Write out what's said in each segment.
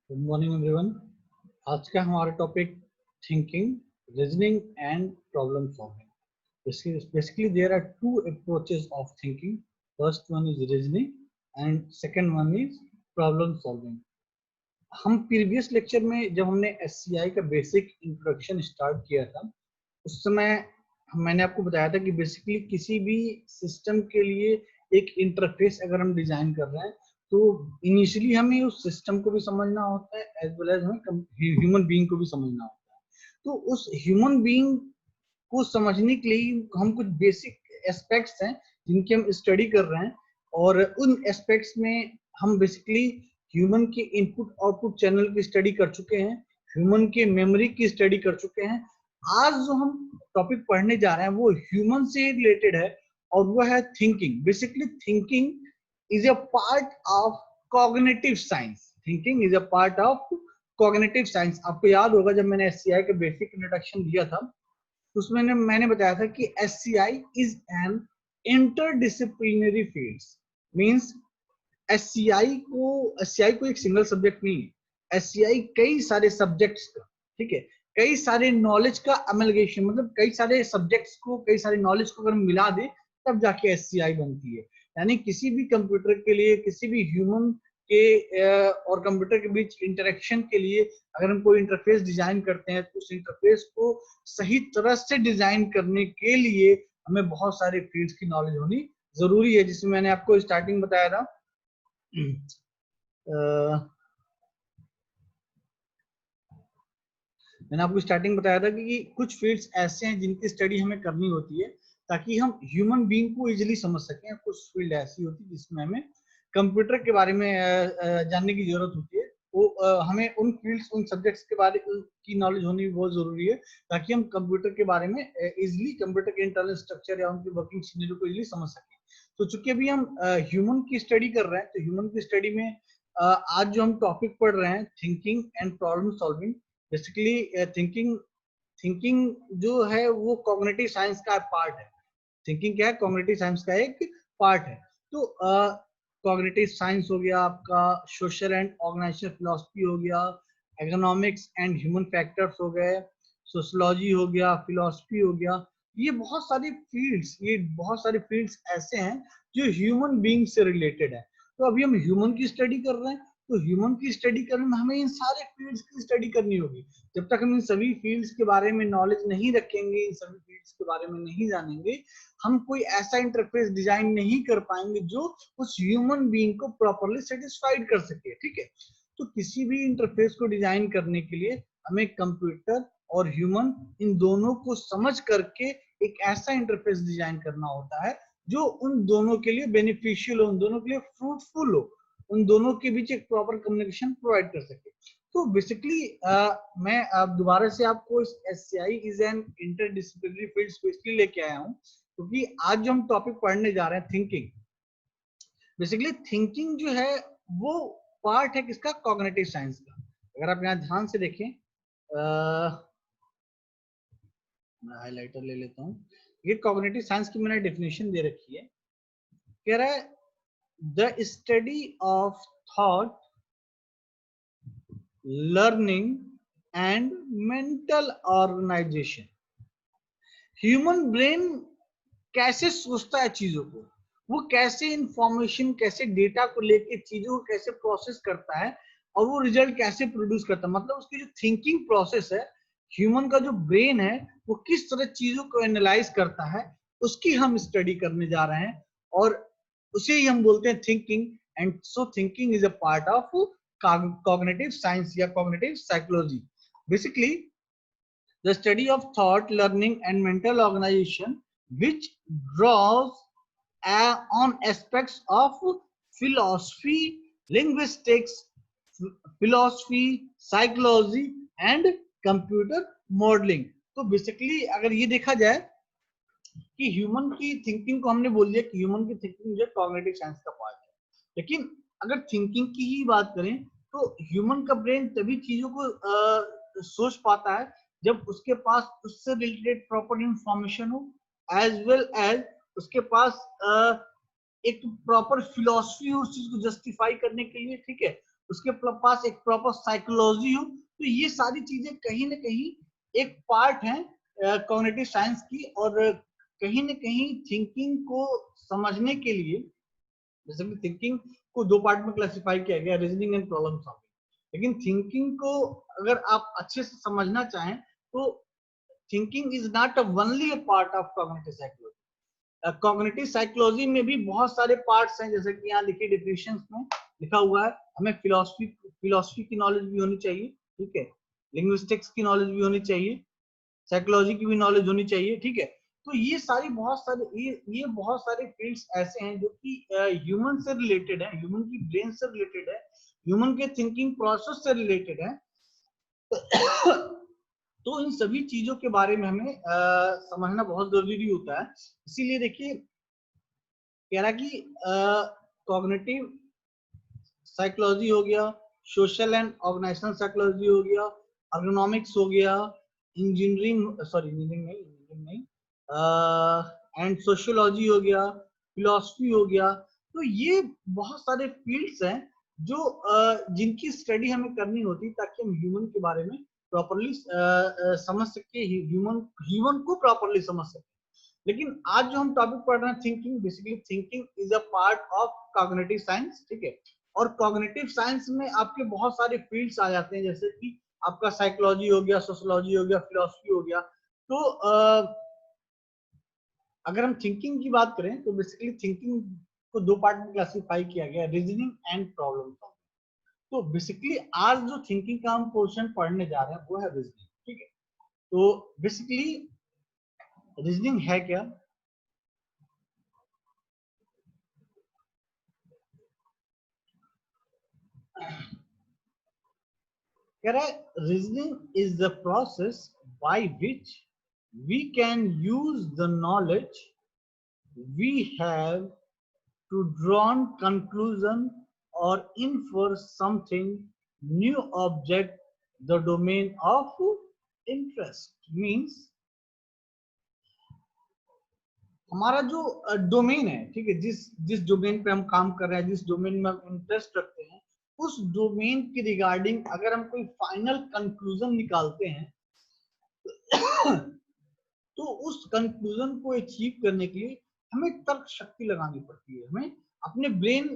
Good morning everyone. आज का हमारा topic thinking, reasoning and problem solving. Basically there are two approaches of thinking. First one is reasoning and second one is problem solving. हम previous lecture में जब हमने SCI का basic introduction start किया था, उस समय मैंने आपको बताया था कि बेसिकली किसी भी सिस्टम के लिए एक इंटरफेस अगर हम डिजाइन कर रहे हैं तो इनिशियली हमें उस सिस्टम को भी समझना होता है एज वेल एज हमें ह्यूमन बीइंग को भी समझना होता है। तो उस ह्यूमन बीइंग को समझने के लिए हम कुछ बेसिक एस्पेक्ट्स हैं जिनकी हम स्टडी कर रहे हैं, और उन एस्पेक्ट्स में हम बेसिकली ह्यूमन के इनपुट आउटपुट चैनल की स्टडी कर चुके हैं, ह्यूमन के मेमोरी की स्टडी कर चुके हैं। आज जो हम टॉपिक पढ़ने जा रहे हैं वो ह्यूमन से रिलेटेड है और वो है thinking. Basically thinking is a part of cognitive science. Thinking is a part of cognitive science. आपको याद होगा जब मैंने एससीआई का बेसिक इंट्रोडक्शन दिया था, उसमें मैंने बताया था कि SCI is an interdisciplinary field. Means SCI को एक सिंगल सब्जेक्ट नहीं है। एससीआई कई सारे सब्जेक्ट्स का, ठीक है, कई सारे नॉलेज का अमलगेशन, मतलब कई सारे सब्जेक्ट्स को, कई सारे नॉलेज को अगर मिला दे तब जाके एससीआई बनती है। यानी किसी भी कंप्यूटर के लिए, किसी भी ह्यूमन के और कंप्यूटर के बीच इंटरेक्शन के लिए अगर हम कोई इंटरफेस डिजाइन करते हैं तो उस इंटरफेस को सही तरह से डिजाइन करने के लिए हमें बहुत सारे फील्ड्स की नॉलेज होनी जरूरी है, जिसमें मैंने आपको स्टार्टिंग बताया था। मैंने आपको स्टार्टिंग बताया था कि कुछ फील्ड्स ऐसे हैं जिनकी स्टडी हमें करनी होती है ताकि हम ह्यूमन बीइंग को इजीली समझ सकें। कुछ फील्ड ऐसी होती है जिसमें हमें कंप्यूटर के बारे में जानने की जरूरत होती है। वो हमें उन फील्ड्स, उन सब्जेक्ट्स के बारे की नॉलेज होनी बहुत जरूरी है ताकि हम कंप्यूटर के बारे में इजीली, कंप्यूटर के इंटरनल स्ट्रक्चर या उनकी वर्किंग सिनेरियो को इजीली समझ सकें। तो चूंकि अभी हम ह्यूमन की स्टडी कर रहे हैं, तो ह्यूमन की स्टडी में आज जो हम टॉपिक पढ़ रहे हैं, thinking and problem solving. Basically thinking thinking जो है वो कॉग्निटिव साइंस का पार्ट है। थिंकिंग क्या है? कॉग्निटिव साइंस का एक पार्ट है। तो कॉग्निटिव साइंस हो गया आपका, सोशल एंड ऑर्गेनाइजेशन फिलोसफी हो गया, इकोनॉमिक्स एंड ह्यूमन फैक्टर्स हो गए, सोशोलॉजी हो गया, फिलोसफी हो गया। ये बहुत सारे फील्ड्स ऐसे हैं जो ह्यूमन बीइंग से रिलेटेड है। तो अभी हम ह्यूमन की स्टडी कर रहे हैं, तो ह्यूमन की स्टडी करने में हमें इन सारे फील्ड्स की स्टडी करनी होगी। जब तक हम इन सभी फील्ड्स के बारे में नॉलेज नहीं रखेंगे, इन सभी फील्ड्स के बारे में नहीं जानेंगे, हम कोई ऐसा इंटरफेस डिजाइन नहीं कर पाएंगे जो उस ह्यूमन बीइंग को प्रॉपरली सेटिस्फाइड कर सके। ठीक है, तो किसी भी इंटरफेस को डिजाइन करने के लिए हमें कंप्यूटर और ह्यूमन, इन दोनों को समझ करके एक ऐसा इंटरफेस डिजाइन करना होता है जो उन दोनों के लिए बेनिफिशियल हो, उन दोनों के लिए फ्रूटफुल हो, उन दोनों के बीच एक प्रॉपर कम्युनिकेशन प्रोवाइड कर सके। तो बेसिकली मैं दोबारा से आपको इस SCI is an interdisciplinary field specially लेके आया हूँ क्योंकि आज जो हम टॉपिक पढ़ने जा रहे हैं, थिंकिंग। बेसिकली थिंकिंग जो है वो पार्ट है किसका? कॉग्निटिव साइंस का। अगर आप यहाँ ध्यान से देखें, मैं हाइलाइटर ले लेता हूँ। ये कॉग्निटिव साइंस की मैंने डेफिनेशन दे रखी है। कह रहा है the study of thought, learning and mental organisation. Human brain कैसे सोचता है चीजों को, वो कैसे इंफॉर्मेशन, कैसे डेटा को लेके चीजों को कैसे प्रोसेस करता है और वो रिजल्ट कैसे प्रोड्यूस करता है। मतलब उसकी जो थिंकिंग प्रोसेस है, ह्यूमन का जो ब्रेन है, वो किस तरह चीजों को एनालाइज करता है, उसकी हम स्टडी करने जा रहे हैं और उसे ही हम बोलते हैं thinking. And so thinking is a part of cognitive science या cognitive psychology. Basically the study of thought, learning and mental organization, which draws on aspects of philosophy, linguistics, philosophy, psychology and computer modeling। तो basically अगर ये देखा जाए कि human की thinking को हमने बोल दिया कि ह्यूमन की थिंकिंग जो कॉग्निटिव साइंस का पार्ट है, लेकिन अगर थिंकिंग की ही बात करें तो ह्यूमन का ब्रेन तभी चीजों को सोच पाता है जब उसके पास उससे रिलेटेड प्रॉपर इंफॉर्मेशन हो, एज वेल एज उसके पास एक प्रॉपर फिलॉसफी हो उस चीज को जस्टिफाई करने के लिए। ठीक है, उसके पास एक प्रॉपर साइकोलॉजी हो, तो ये सारी चीजें कहीं ना कहीं एक पार्ट है कॉग्निटिव साइंस की। और कहीं ना कहीं थिंकिंग को समझने के लिए, जैसे कि थिंकिंग को दो पार्ट में क्लासिफाई किया गया, रीजनिंग एंड प्रॉब्लम सॉल्विंग। लेकिन थिंकिंग को अगर आप अच्छे से समझना चाहें तो thinking is not only a part of cognitive psychology. Cognitive psychology में भी बहुत सारे पार्ट्स हैं, जैसे कि यहाँ लिखिए डिफिनेशन में लिखा हुआ है। हमें फिलोसफी की नॉलेज भी होनी चाहिए, ठीक है, लिंग्विस्टिक्स की नॉलेज भी होनी चाहिए, साइकोलॉजी की भी नॉलेज होनी चाहिए, ठीक है। तो ये सारी बहुत सारे ये बहुत सारे फील्ड्स ऐसे हैं जो कि ह्यूमन से रिलेटेड है, ह्यूमन की ब्रेन से रिलेटेड है, ह्यूमन के थिंकिंग प्रोसेस से रिलेटेड है। तो इन सभी चीजों के बारे में हमें समझना बहुत जरूरी होता है। इसीलिए देखिए कह रहा कि कॉग्निटिव साइकोलॉजी हो गया, सोशल एंड ऑर्गेनाइजेशनल साइकोलॉजी हो गया, एर्गोनॉमिक्स हो गया, इंजीनियरिंग नहीं, एंड सोशियोलॉजी हो गया, फिलोसफी हो गया। तो ये बहुत सारे फील्ड्स हैं जो जिनकी स्टडी हमें करनी होती है ताकि हम ह्यूमन के बारे में प्रॉपरली समझ सके, ह्यूमन को प्रॉपरली समझ सके। लेकिन आज जो हम टॉपिक पढ़ रहे हैं thinking, basically thinking is a part of cognitive science, ठीक है। और कॉग्निटिव साइंस में आपके बहुत सारे फील्ड्स आ जाते हैं, जैसे कि आपका साइकोलॉजी हो गया, सोशियोलॉजी हो गया, फिलोसफी हो गया। तो अगर हम थिंकिंग की बात करें तो बेसिकली थिंकिंग को दो पार्ट में क्लासिफाई किया गया, रीजनिंग एंड प्रॉब्लम सॉल्विंग। तो बेसिकली आज जो थिंकिंग का हम पोर्शन पढ़ने जा रहे हैं वो है रीजनिंग, ठीक है। तो बेसिकली रीजनिंग है क्या? कह रहा है reasoning is the process by which we can use the knowledge we have to draw conclusion or infer something new object the domain of interest means हमारा जो डोमेन है, ठीक है, जिस जिस डोमेन पे हम काम कर रहे हैं, जिस डोमेन में हम इंटरेस्ट रखते हैं, उस डोमेन की रिगार्डिंग अगर हम कोई फाइनल कंक्लूजन निकालते हैं तो उस कंक्लूजन को अचीव करने के लिए हमें तर्क शक्ति लगानी पड़ती है। हमें अपने ब्रेन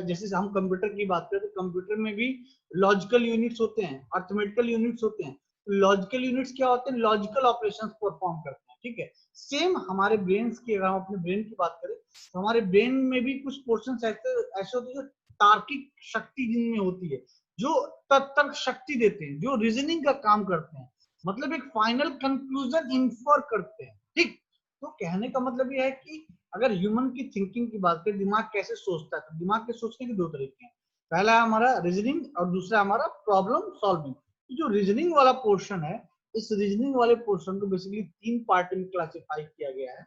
जैसे हम कंप्यूटर की बात करें तो कंप्यूटर में भी लॉजिकल यूनिट्स होते हैं, अर्थमेटिकल यूनिट्स होते हैं। लॉजिकल यूनिट्स क्या होते हैं? लॉजिकल ऑपरेशंस परफॉर्म करते हैं, ठीक है। सेम हमारे ब्रेन की, अगर हम अपने ब्रेन की बात करें तो हमारे ब्रेन में भी कुछ पोर्शन ऐसे होते हैं जो तार्किक शक्ति जिनमें होती है, जो तर्क शक्ति देते हैं, जो रीजनिंग का काम करते हैं, मतलब एक फाइनल कंक्लूजन इन्फर करते हैं, ठीक। तो कहने का मतलब यह है कि अगर ह्यूमन की थिंकिंग की बात करें, दिमाग कैसे सोचता है, तो दिमाग के सोचने के दो तरीके हैं। पहला है हमारा रीजनिंग और दूसरा हमारा प्रॉब्लम सॉल्विंग। जो रीजनिंग वाला पोर्शन है, इस रीजनिंग वाले पोर्शन को बेसिकली तीन पार्ट में क्लासिफाई किया गया है।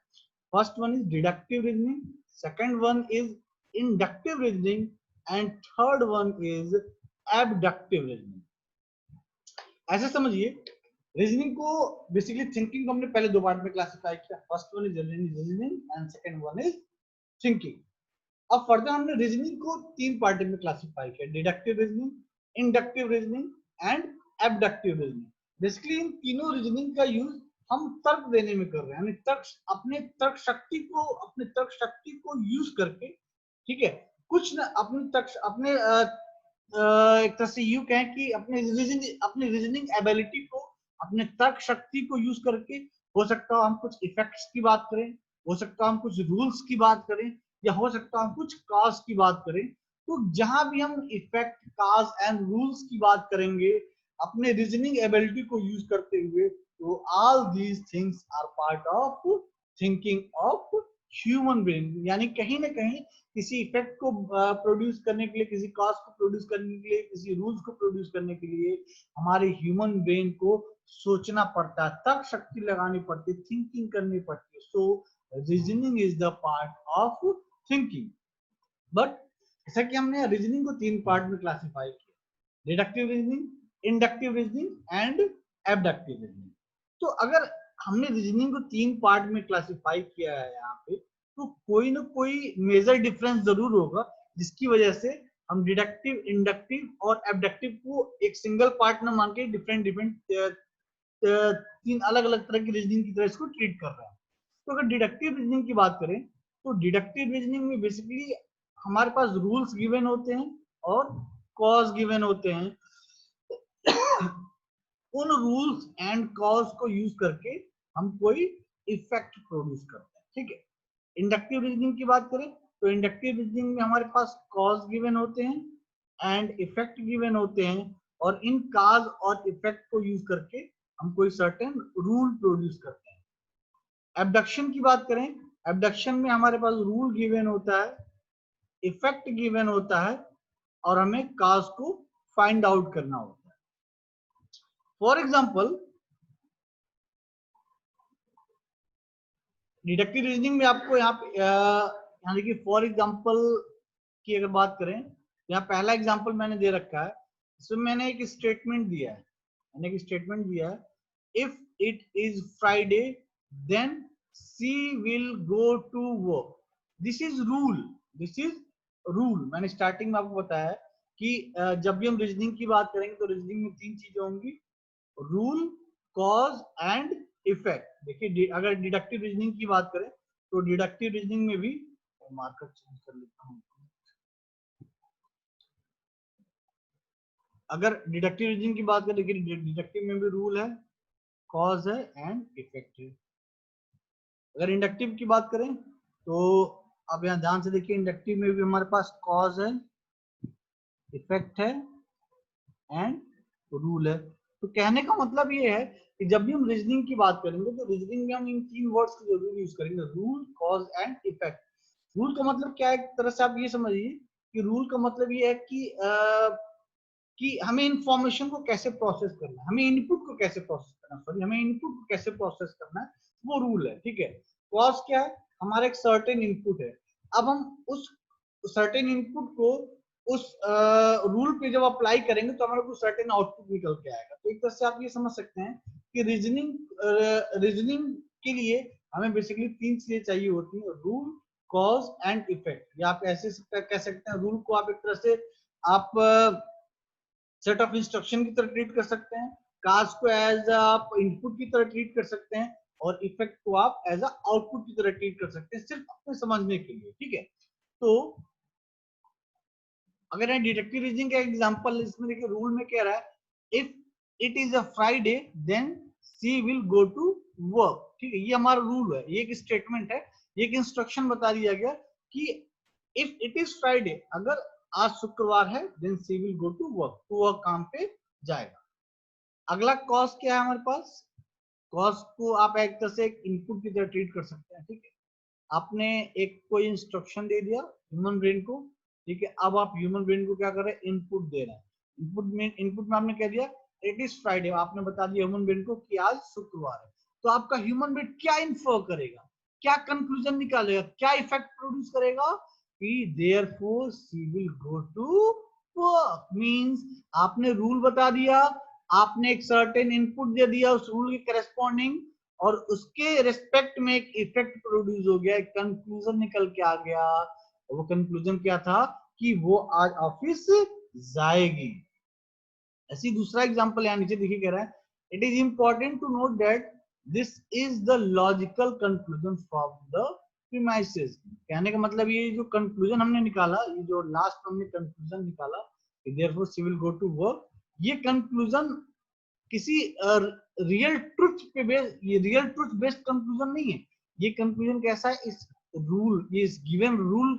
First one is deductive reasoning, second one is inductive reasoning and third one is abductive reasoning. ऐसे समझिए, रीजनिंग को बेसिकली थिंकिंग को हमने पहले दो पार्ट में क्लासिफाई किया, first one is reasoning and second one is thinking. अब फर्दर हमने रीजनिंग को तीन पार्ट में क्लासिफाई किया, deductive reasoning, inductive reasoning and abductive reasoning. Basically इन तीनों रीजनिंग का यूज हम तर्क देने में कर रहे हैं, अपने तर्क शक्ति को यूज करके, ठीक है, कुछ ना अपने एक तरह से यू कहें कि अपने रीजनिंग एबिलिटी को, अपने तर्क शक्ति को यूज करके, हो सकता है हम कुछ इफेक्ट्स की बात करें, हो सकता है हम कुछ रूल्स की बात करें, या हो सकता है हम कुछ काज की बात करें। तो जहां भी हम इफेक्ट, काज एंड रूल्स की बात करेंगे अपने रीजनिंग एबिलिटी को यूज करते हुए, तो all these things are part of thinking of human brain. यानी कहीं ना कहीं किसी इफेक्ट को प्रोड्यूस करने के लिए, किसी कॉज को प्रोड्यूस करने के लिए, किसी रूल्स को प्रोड्यूस करने के लिए हमारे ह्यूमन ब्रेन को सोचना पड़ता है, तर्क शक्ति लगानी पड़ती है, थिंकिंग करनी पड़ती है। So reasoning is the part of thinking. But जैसा कि हमने रीजनिंग को तीन पार्ट में क्लासिफाई किया, deductive reasoning, inductive reasoning and abductive reasoning. तो अगर हमने रीजनिंग को तीन पार्ट में क्लासिफाई किया है यहाँ पे, तो कोई ना कोई मेजर डिफरेंस जरूर होगा जिसकी वजह से हम डिडक्टिव, इंडक्टिव और एबडक्टिव को एक सिंगल पार्ट न मान के डिफरेंट तीन अलग अलग तरह की रीजनिंग की तरह इसको ट्रीट कर रहे हैं। तो अगर डिडक्टिव रीजनिंग की बात करें तो डिडक्टिव रीजनिंग में बेसिकली हमारे पास रूल्स गिवन होते हैं और कॉज गिवन होते हैं। उन रूल्स एंड कॉज को यूज करके हम कोई इफेक्ट प्रोड्यूस करते हैं, ठीक है। इंडक्टिव रीजनिंग की बात करें तो इंडक्टिव रीजनिंग में हमारे पास कॉज गिवन होते हैं एंड इफेक्ट गिवन होते हैं, और इन कॉज और इफेक्ट को यूज करके हम कोई सर्टेन रूल प्रोड्यूस करते हैं। एबडक्शन की बात करें, एबडक्शन में हमारे पास रूल गिवन होता है, इफेक्ट गिवन होता है, और हमें कॉज को फाइंड आउट करना होता है। फॉर एग्जाम्पल डिडक्टिव रीजनिंग में आपको यहाँ देखिए फॉर एग्जाम्पल की अगर बात करें, यहाँ पहला एग्जाम्पल मैंने दे रखा है, इसमें मैंने एक स्टेटमेंट दिया है, if it is Friday then she will go to work. This is rule. मैंने स्टार्टिंग में आपको बताया कि जब भी हम रीजनिंग की बात करेंगे तो रीजनिंग में तीन चीजें होंगी, रूल, कॉज एंड इफेक्ट। देखिए अगर डिडक्टिव रीजनिंग की बात करें तो डिडक्टिव रीजनिंग में भी मार्कर चेंज कर लेता हूं। अगर डिडक्टिव रीजनिंग की बात करें, देखिए डिडक्टिव में भी रूल है, कॉज है एंड इफेक्ट है। अगर इंडक्टिव की बात करें तो अब यहाँ ध्यान से देखिए, इंडक्टिव में भी हमारे पास कॉज है, इफेक्ट है एंड रूल है। तो कहने का मतलब ये है कि जब भी हम रीजनिंग की बात करेंगे तो रीजनिंग में हम इन तीन वर्ड्स को जरूर यूज करेंगे, rule, cause and effect. Rule का मतलब क्या है, एक तरह से आप ये समझिए कि रूल का मतलब ये है कि हमें इंफॉर्मेशन को कैसे प्रोसेस करना है, हमें इनपुट को कैसे प्रोसेस करना है, वो रूल है, ठीक है। कॉज क्या है, हमारा एक सर्टेन इनपुट है, अब हम उस सर्टेन इनपुट को उस रूल पे जब अप्लाई करेंगे तो हमारे को सर्टेन आउटपुट निकल के आएगा। तो एक तरह से आप ये समझ सकते हैं कि रीजनिंग के लिए हमें बेसिकली तीन चीजें चाहिए होती है, रूल, कॉज एंड इफेक्ट। या आप ऐसे कह सकते हैं, रूल को आप एक तरह से आप सेट ऑफ इंस्ट्रक्शन की तरह ट्रीट कर सकते हैं, कॉज को एज आप इनपुट की तरह ट्रीट कर सकते हैं, और इफेक्ट को आप एज अ आउटपुट की तरह ट्रीट कर सकते हैं, सिर्फ अपने समझने के लिए, ठीक है। तो अगर है डिडक्टिव रीजनिंग का एग्जांपल, इसमें देखिए रूल में कह रहा है if it is a Friday then she will go to work, ठीक है। ये हमारा रूल है, ये एक स्टेटमेंट है, ये एक इंस्ट्रक्शन बता दिया गया कि इफ इट इज फ्राइडे, अगर आज शुक्रवार है, then she will go to work, तो वह काम पे जाएगा। अगला कॉज क्या है हमारे पास, कॉज को आप एक तरह से एक इनपुट की तरह ट्रीट कर सकते हैं, ठीक है। आपने एक कोई इंस्ट्रक्शन दे दिया ह्यूमन ब्रेन को, ठीक है। अब आप ह्यूमन ब्रेन को क्या कर रहे हैं, इनपुट दे रहे हैं। इनपुट में आपने कह दिया इट इज फ्राइडे, आपने बता दिया ह्यूमन ब्रेन को कि आज शुक्रवार है। तो आपका ह्यूमन ब्रेन क्या इन्फर करेगा, क्या कंक्लूजन निकालेगा, क्या इफेक्ट प्रोड्यूस करेगा कि therefore she will go to work. Means आपने रूल बता दिया, आपने एक सर्टेन इनपुट दे दिया उस रूल के करस्पॉन्डिंग, और उसके रिस्पेक्ट में एक इफेक्ट प्रोड्यूस हो गया, एक कंक्लूजन निकल के आ गया। वो कंक्लूजन क्या था कि वो आज ऑफिस जाएगी। ऐसी दूसरा एग्जांपल यहाँ नीचे देखिए कह रहा है it is important to note that this is the logical conclusion from the premises. कहने का मतलब ये जो कंक्लूजन हमने निकाला, ये जो लास्ट हमने कंक्लूजन निकाला therefore she will go to work, ये कंक्लूजन किसी रियल ट्रुथ पे बेस्ड, ये रियल ट्रुथ बेस्ड कंक्लूजन नहीं है। ये कंक्लूजन कैसा है, इस रूल, ये इस गिवन रूल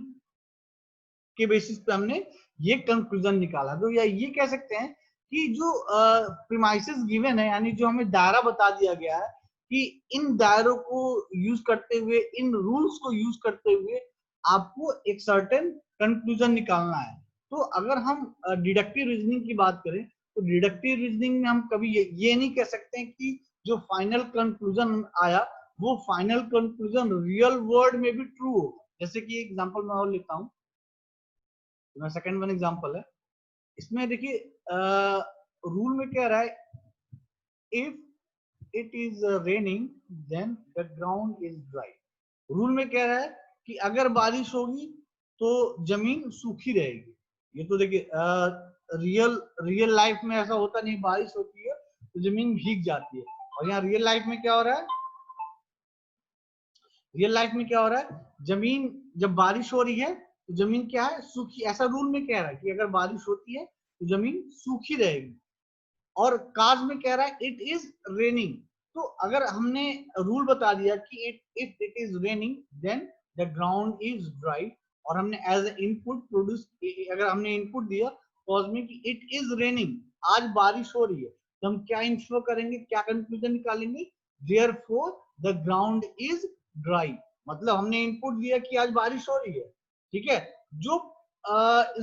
के बेसिस पे हमने ये कंक्लूजन निकाला। तो या ये कह सकते हैं कि जो प्रीमाइसेस गिवन है, यानी जो हमें दायरा बता दिया गया है कि इन दायरों को यूज करते हुए, इन रूल्स को यूज करते हुए आपको एक सर्टेन कंक्लूजन निकालना है। तो अगर हम डिडक्टिव रीजनिंग की बात करें तो डिडक्टिव रीजनिंग में हम कभी ये नहीं कह सकते हैं कि जो फाइनल कंक्लूजन आया वो फाइनल कंक्लूजन रियल वर्ल्ड में भी ट्रू हो। जैसे कि एग्जांपल मैं और लेता हूं, मेरा सेकंड वन एग्जांपल है, इसमें देखिए रूल में कह रहा है if it is raining then the ground is dry. Rule में कह रहा है कि अगर बारिश होगी तो जमीन सूखी रहेगी। ये तो देखिए रियल लाइफ में ऐसा होता नहीं, बारिश होती है तो जमीन भीग जाती है, और यहाँ रियल लाइफ में क्या हो रहा है, रियल लाइफ में क्या हो रहा है, जमीन जब बारिश हो रही है तो जमीन क्या है, सूखी। ऐसा रूल में कह रहा है कि अगर बारिश होती है तो जमीन सूखी रहेगी। और काज में कह रहा है इट इज रेनिंग। तो अगर हमने रूल बता दिया कि if it is raining then the ground is dry, और हमने एज ए इनपुट प्रोड्यूस, अगर हमने इनपुट दिया कॉज में कि इट इज रेनिंग, आज बारिश हो रही है, तो हम क्या इंश्योर करेंगे, क्या कंक्लूजन निकालेंगे, therefore the ground is dry. मतलब हमने इनपुट दिया कि आज बारिश हो रही है, ठीक है। जो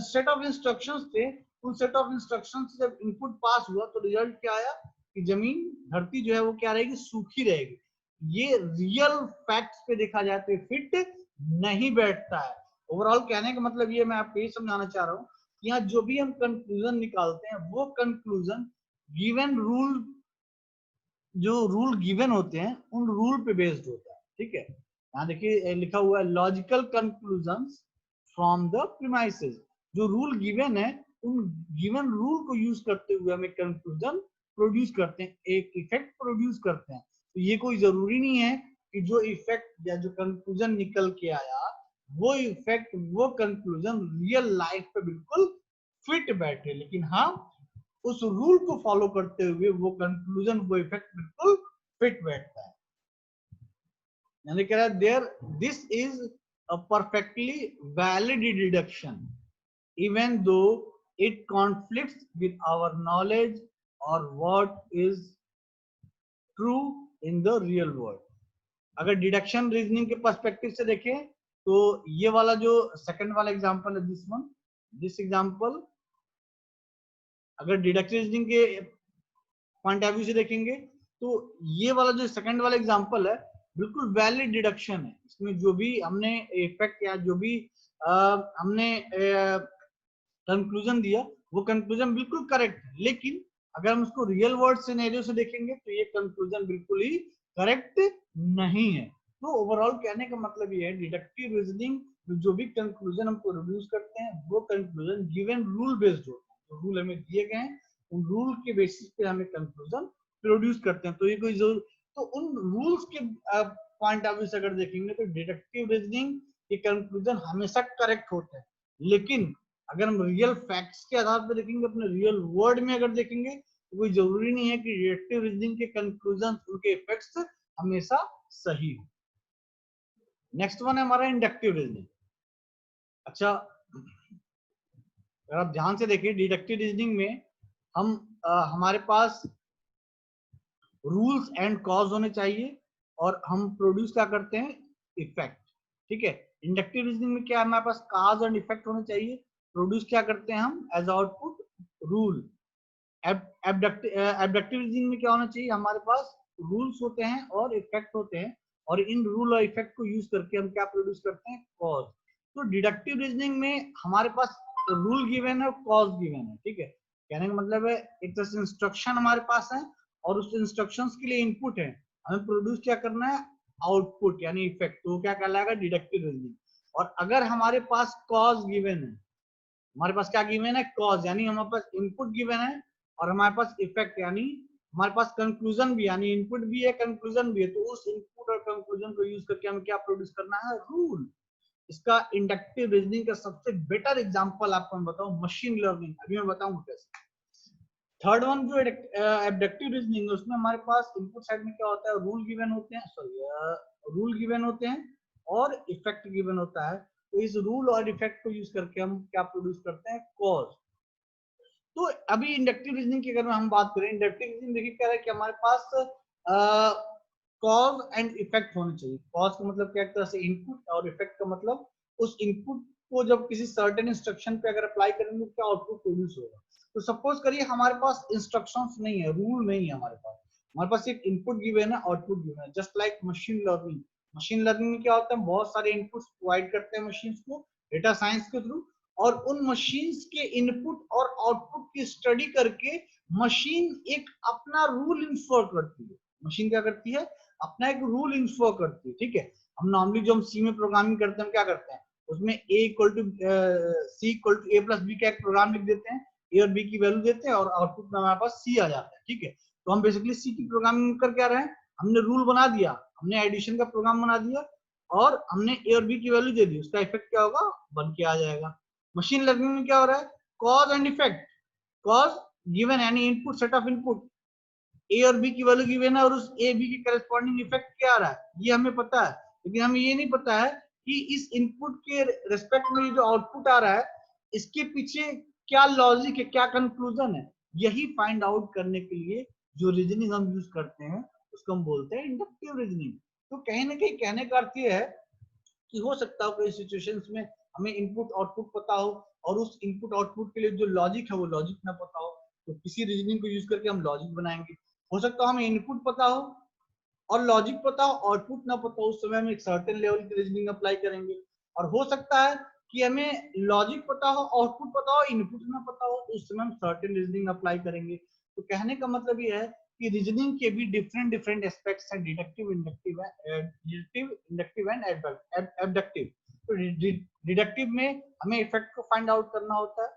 सेट ऑफ इंस्ट्रक्शंस थे, उन सेट ऑफ इंस्ट्रक्शन से जब इनपुट पास हुआ तो रिजल्ट क्या आया कि जमीन, धरती जो है वो क्या रहेगी, सूखी रहेगी। ये रियल फैक्ट्स पे देखा जाए तो फिट नहीं बैठता है। ओवरऑल कहने का मतलब ये मैं आपको ये समझाना चाह रहा हूँ कि यहाँ जो भी हम कंक्लूजन निकालते हैं वो कंक्लूजन गिवन रूल, जो रूल गिवन होते हैं उन रूल पे बेस्ड होता है, ठीक है। यहाँ देखिए लिखा हुआ है logical conclusions from the premises. जो रूल गिवन है उन गिवन रूल को यूज करते हुए हम एक कंक्लूजन प्रोड्यूस करते हैं, एक इफेक्ट प्रोड्यूस करते हैं। तो ये कोई जरूरी नहीं है कि जो इफेक्ट या जो कंक्लूजन निकल के आया वो इफेक्ट, वो कंक्लूजन रियल लाइफ पे बिल्कुल फिट बैठे, लेकिन हाँ उस रूल को फॉलो करते हुए वो कंक्लूजन, वो इफेक्ट बिल्कुल फिट बैठता है। यानी कह रहा है there this is a perfectly valid deduction even though it conflicts with our knowledge और what is true in the real world. अगर डिडक्शन रीजनिंग के पर्सपेक्टिव से देखें तो ये वाला जो सेकंड वाला एग्जांपल है, दिस एग्जांपल, अगर डिडक्टिव रीजनिंग के पॉइंट ऑफ व्यू से देखेंगे तो ये वाला जो सेकंड वाला एग्जांपल है बिल्कुल वैलिड डिडक्शन है। इसमें जो भी हमने इफेक्ट या जो भी हमने कंक्लूजन दिया वो कंक्लूजन बिल्कुल करेक्ट है, लेकिन अगर हम उसको रियल वर्ल्ड सिनेरियो से देखेंगे तो ये कंक्लूजन बिल्कुल ही करेक्ट नहीं है। तो ओवरऑल कहने का मतलब ये है डिडक्टिव रीजनिंग में जो भी कंक्लूजन हम प्रोड्यूस करते हैं वो कंक्लूजन गिवन रूल बेस्ड होता है। जो रूल हमें दिए गए हैं उन रूल के बेसिस पे हमें कंक्लूजन प्रोड्यूस करते हैं। तो ये कोई जरूर, तो उन रूल्स के पॉइंट ऑफ व्यू से अगर देखेंगे तो डिडक्टिव रीजनिंग के कंक्लूजन हमेशा करेक्ट होते हैं, लेकिन अगर हम रियल फैक्ट्स के आधार पर देखेंगे, अपने रियल वर्ल्ड में अगर देखेंगे तो कोई जरूरी नहीं है कि डिडक्टिव रीजनिंग के कंक्लूजन, उनके इफेक्ट्स हमेशा सही हो। नेक्स्ट वन है हमारा इंडक्टिव रीजनिंग। अच्छा, अगर आप ध्यान से देखिए डिडक्टिव रीजनिंग में हम हमारे पास रूल्स एंड कॉज होने चाहिए और हम प्रोड्यूस क्या करते हैं, इफेक्ट, ठीक है। इंडक्टिव रीजनिंग में क्या है, हमारे पास कॉज एंड इफेक्ट होने चाहिए, प्रोड्यूस क्या करते हैं हम एज आउटपुट रूल। एबडक्टिव रीजनिंग में क्या होना चाहिए, हमारे पास रूल्स होते हैं और इफेक्ट होते हैं, और इन रूल और इफेक्ट को यूज करके हम क्या प्रोड्यूस करते हैं, कॉज। तो डिडक्टिव रीजनिंग में हमारे पास रूल गिवन है और कॉज गिवन है, ठीक है। कहने का मतलब है एक तरह से इंस्ट्रक्शन हमारे पास है और उस इंस्ट्रक्शंस के लिए इनपुट है, हमें प्रोड्यूस क्या करना है, आउटपुट यानी इफेक्ट। तो क्या कहलाएगा, डिडक्टिव रीजनिंग। और अगर हमारे पास कॉज गिवन है, हमारे पास क्या गिवन है, कॉज, यानी हमारे पास इनपुट गिवन है और हमारे पास इफेक्ट यानी हमारे पास कंक्लूजन भी, यानी इनपुट भी है कंक्लूजन भी है, तो उस इनपुट और कंक्लूजन को यूज करके हमें क्या प्रोड्यूस करना है, रूल। इसका इंडक्टिव रीजनिंग का सबसे बेटर एग्जांपल आपको मैं बताऊं, मशीन लर्निंग। अभी मैं बताऊंगा कैसे। थर्ड वन जो एबडक्टिव रीजनिंग है उसमें हमारे पास इनपुट साइड में क्या होता है, रूल गिवन होते हैं, सॉरी रूल गिवन होते हैं और इफेक्ट गिवन होता है। तो इस रूल और इफेक्ट को यूज करके हम क्या प्रोड्यूस करते हैं, कॉज। तो अभी इंडक्टिव रीजनिंग की अगर हम बात करें, इंडक्टिव रीजनिंग देखिए क्या है कि हमारे पास कॉज एंड इफेक्ट होने चाहिए। कॉज का मतलब क्या, एक तरह से इनपुट, और इफेक्ट का मतलब उस इनपुट को जब किसी सर्टेन इंस्ट्रक्शन पे अगर अप्लाई करेंगे तो क्या आउटपुट प्रोड्यूस होगा। तो सपोज करिए हमारे पास इंस्ट्रक्शंस नहीं है, रूल नहीं है, हमारे पास एक इनपुट गिवन है, आउटपुट गिवन है, just like machine learning. Machine learning में क्या होता है, बहुत सारे इनपुट्स प्रोवाइड करते हैं मशीन्स को डेटा साइंस के थ्रू, और उन मशीन्स के इनपुट और आउटपुट की स्टडी करके मशीन एक अपना रूल इंफर करती है। मशीन क्या करती है, अपना एक रूल इंफर करती है, ठीक है। हम नॉर्मली जो हम सी में प्रोग्रामिंग करते हैं, हम क्या करते हैं, उसमें a equal to c equal to a plus b का एक प्रोग्राम लिख देते हैं, a और b की वैल्यू देते हैं और आउटपुट में हमारे पास c आ जाता है। ठीक है, तो हम बेसिकली c की प्रोग्रामिंग कर क्या रहे हैं, हमने रूल बना दिया, हमने एडिशन का प्रोग्राम बना दिया और हमने a और b की वैल्यू दे दी, उसका इफेक्ट क्या होगा, बन के आ जाएगा। मशीन लर्निंग में क्या हो रहा है, cause and effect, cause given any input set of input, A और बी की वैल्यू गिवन है और उस ए बी के करस्पॉन्डिंग इफेक्ट क्या आ रहा है ये हमें पता है, लेकिन हमें ये नहीं पता है कि इस इनपुट के रेस्पेक्ट में जो आउटपुट आ रहा है इसके पीछे क्या लॉजिक है, क्या कंक्लूजन है। यही फाइंड आउट करने के लिए जो रीजनिंग हम यूज करते हैं उसको हम बोलते हैं इंडक्टिव रीजनिंग। तो कहीं ना कहीं कहने का अर्थ ये है कि हो सकता हो कई सिचुएशंस में हमें इनपुट आउटपुट पता हो और उस इनपुट आउटपुट के लिए जो लॉजिक है वो लॉजिक ना पता हो, तो किसी रीजनिंग को यूज करके हम लॉजिक बनाएंगे। हो सकता है हमें इनपुट पता हो और लॉजिक पता हो, आउटपुट ना पता हो, उस समय हम एक सर्टेन लेवल की रीजनिंग अप्लाई करेंगे। और हो सकता है कि हमें लॉजिक पता हो, आउटपुट पता हो, इनपुट ना पता हो, तो उस समय हम सर्टेन रीजनिंग अप्लाई करेंगे। तो कहने का मतलब ये है कि रीजनिंग के भी डिफरेंट डिफरेंट एस्पेक्ट्स हैं, डिडक्टिव, इंडक्टिव, इंडक्टिव एंड एबडक्टिव। तो डिडक्टिव में हमें इफेक्ट को फाइंड आउट करना होता है,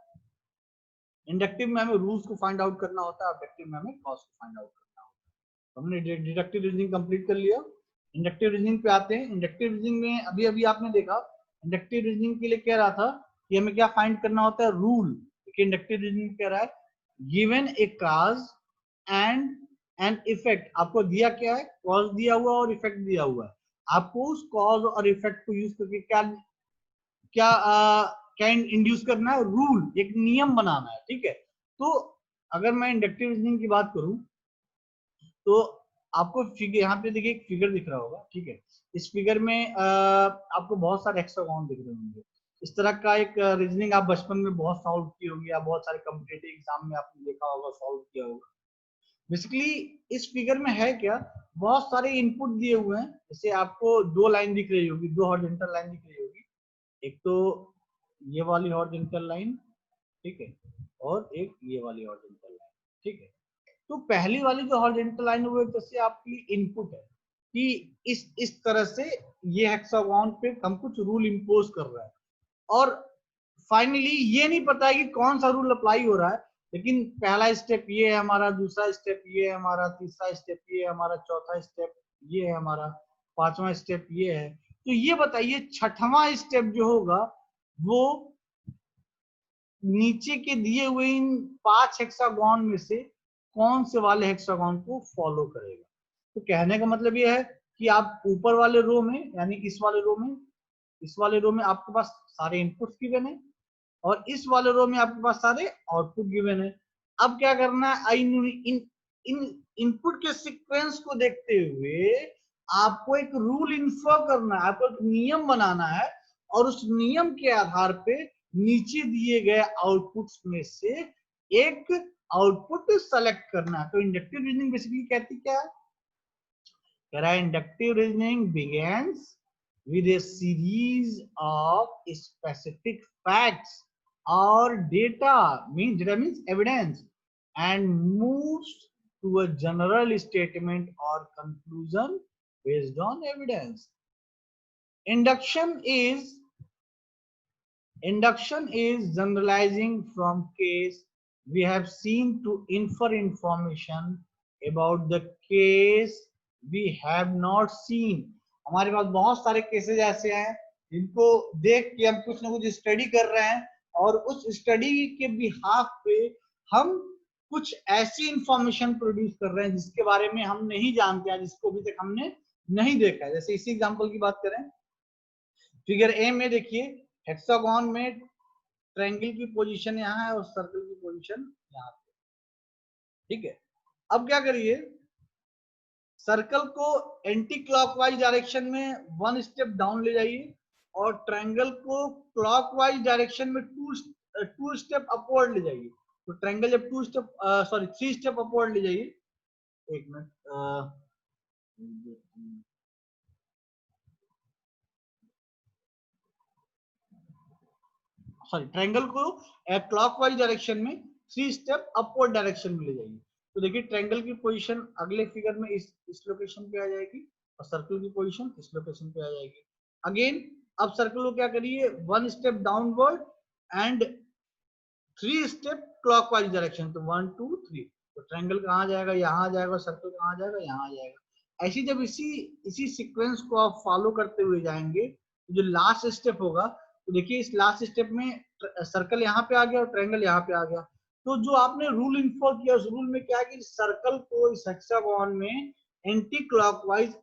इंडक्टिव में हमें रूल्स को फाइंड आउट करना होता है, ऑब्जेक्टिव में हमें कॉज को फाइंड आउट करना होता है। हमने डिडक्टिव रीजनिंग कंप्लीट कर लिया, इंडक्टिव रीजनिंग पे आते हैं। इंडक्टिव रीजनिंग में अभी अभी आपने देखा, इंडक्टिव रीजनिंग के लिए कह रहा था कि हमें क्या फाइंड करना होता है, रूल। इंडक्टिव रीजनिंग कह रहा है given A cause and an effect, आपको दिया क्या है, कॉज दिया हुआ और इफेक्ट दिया हुआ है, आपको उस कॉज और इफेक्ट को यूज करके क्या क्या क्या इंड्यूस करना है, रूल, एक नियम बनाना है। ठीक है, तो अगर मैं इंडक्टिव रीजनिंग की बात करूं तो आपको फिगर यहाँ पे देखिए एक फिगर दिख रहा होगा। ठीक है, इस फिगर में आपको बहुत सारे हेक्सागोन दिख रहे होंगे। इस तरह का एक रीजनिंग आप बचपन में बहुत सॉल्व किए होंगे या बहुत सारे कॉम्पिटिटिव एग्जाम में आपने देखा होगा, सॉल्व किया होगा। बेसिकली इस फिगर में है क्या, बहुत सारे इनपुट दिए हुए हैं। जैसे आपको दो लाइन दिख रही होगी, दो हॉरिजॉन्टल लाइन दिख रही होगी, एक तो ये वाली हॉरिजॉन्टल लाइन, ठीक है, और एक ये वाली हॉरिजॉन्टल लाइन। ठीक है, तो पहली वाली जो हॉरिजॉन्टल लाइन है वो एक तरह से आपकी इनपुट है कि इस तरह से ये हेक्सागोन पे हम कुछ रूल इंपोज कर रहा है और फाइनली ये नहीं पता है कि कौन सा रूल अप्लाई हो रहा है, लेकिन पहला स्टेप ये है हमारा, दूसरा स्टेप ये है हमारा, तीसरा स्टेप ये है हमारा, चौथा स्टेप ये है हमारा, पांचवा स्टेप ये है। तो ये बताइए छठवां स्टेप जो होगा वो नीचे के दिए हुए इन 5 हेक्सागोन में से कौन से वाले हेक्सागोन को फॉलो करेगा। तो कहने का मतलब ये है कि आप ऊपर वाले रो में, यानी इस वाले रो में आपके पास सारे इनपुट्स गिवन है और इस वाले रो में आपके पास सारे आउटपुट गिवन है। अब क्या करना है, इन इनपुट के सीक्वेंस को देखते हुए आपको एक रूल इन्फर करना है, आपको एक नियम बनाना है और उस नियम के आधार पे नीचे दिए गए आउटपुट्स में से एक आउटपुट सेलेक्ट करना है। तो इंडक्टिव रीजनिंग बेसिकली कहती क्या है, कह रहा है inductive reasoning begins with a series of specific facts or data means evidence and moves to a general statement or conclusion based on evidence. Induction is generalizing from case we have seen to infer information about the case we have not seen. हमारे पास बहुत सारे cases ऐसे हैं जिनको देख के हम कुछ ना कुछ स्टडी कर रहे हैं और उस स्टडी के बिहाफ पे हम कुछ ऐसी इंफॉर्मेशन प्रोड्यूस कर रहे हैं जिसके बारे में हम नहीं जानते हैं, जिसको अभी तक हमने नहीं देखा है। जैसे इसी एग्जांपल की बात करें, फिगर ए में देखिए हेक्सागोन में ट्रायंगल की पोजीशन यहाँ है और सर्कल की पोजीशन यहाँ पे। ठीक है, अब क्या करिए, सर्कल को एंटी क्लॉकवाइज डायरेक्शन में 1 स्टेप डाउन ले जाइए और ट्रायंगल को क्लॉकवाइज डायरेक्शन में 2 स्टेप अपवर्ड ले जाइए। तो ट्रायंगल जब 3 स्टेप अपवर्ड ले जाइए, एक मिनट, ट्रायंगल को क्लॉकवाइज डायरेक्शन में 3 स्टेप अपवर्ड डायरेक्शन में ले जाइए। तो देखिए ट्रायंगल की पोजीशन अगले फिगर में इस लोकेशन पे आ जाएगी और सर्कल की पोजीशन इस लोकेशन पे आ जाएगी। अगेन अब सर्कल को क्या करिए, 1 step downward and 3 step clockwise direction, तो 1 2 3, तो ट्रायंगल कहाँ जाएगा, यहाँ जाएगा, सर्कल कहाँ जाएगा, यहाँ जाएगा। ऐसी जब इसी सीक्वेंस को आप फॉलो करते हुए जाएंगे, तो जो लास्ट स्टेप होगा, तो देखिए इस लास्ट स्टेप में सर्कल यहाँ पे आ गया और ट्रायंगल यहाँ पे आ गया। तो जो आपने रूल इन्फॉर किया, उस रूल में क्या है कि सर्कल को इस हेक्सागोन में एंटी क्लॉकवाइज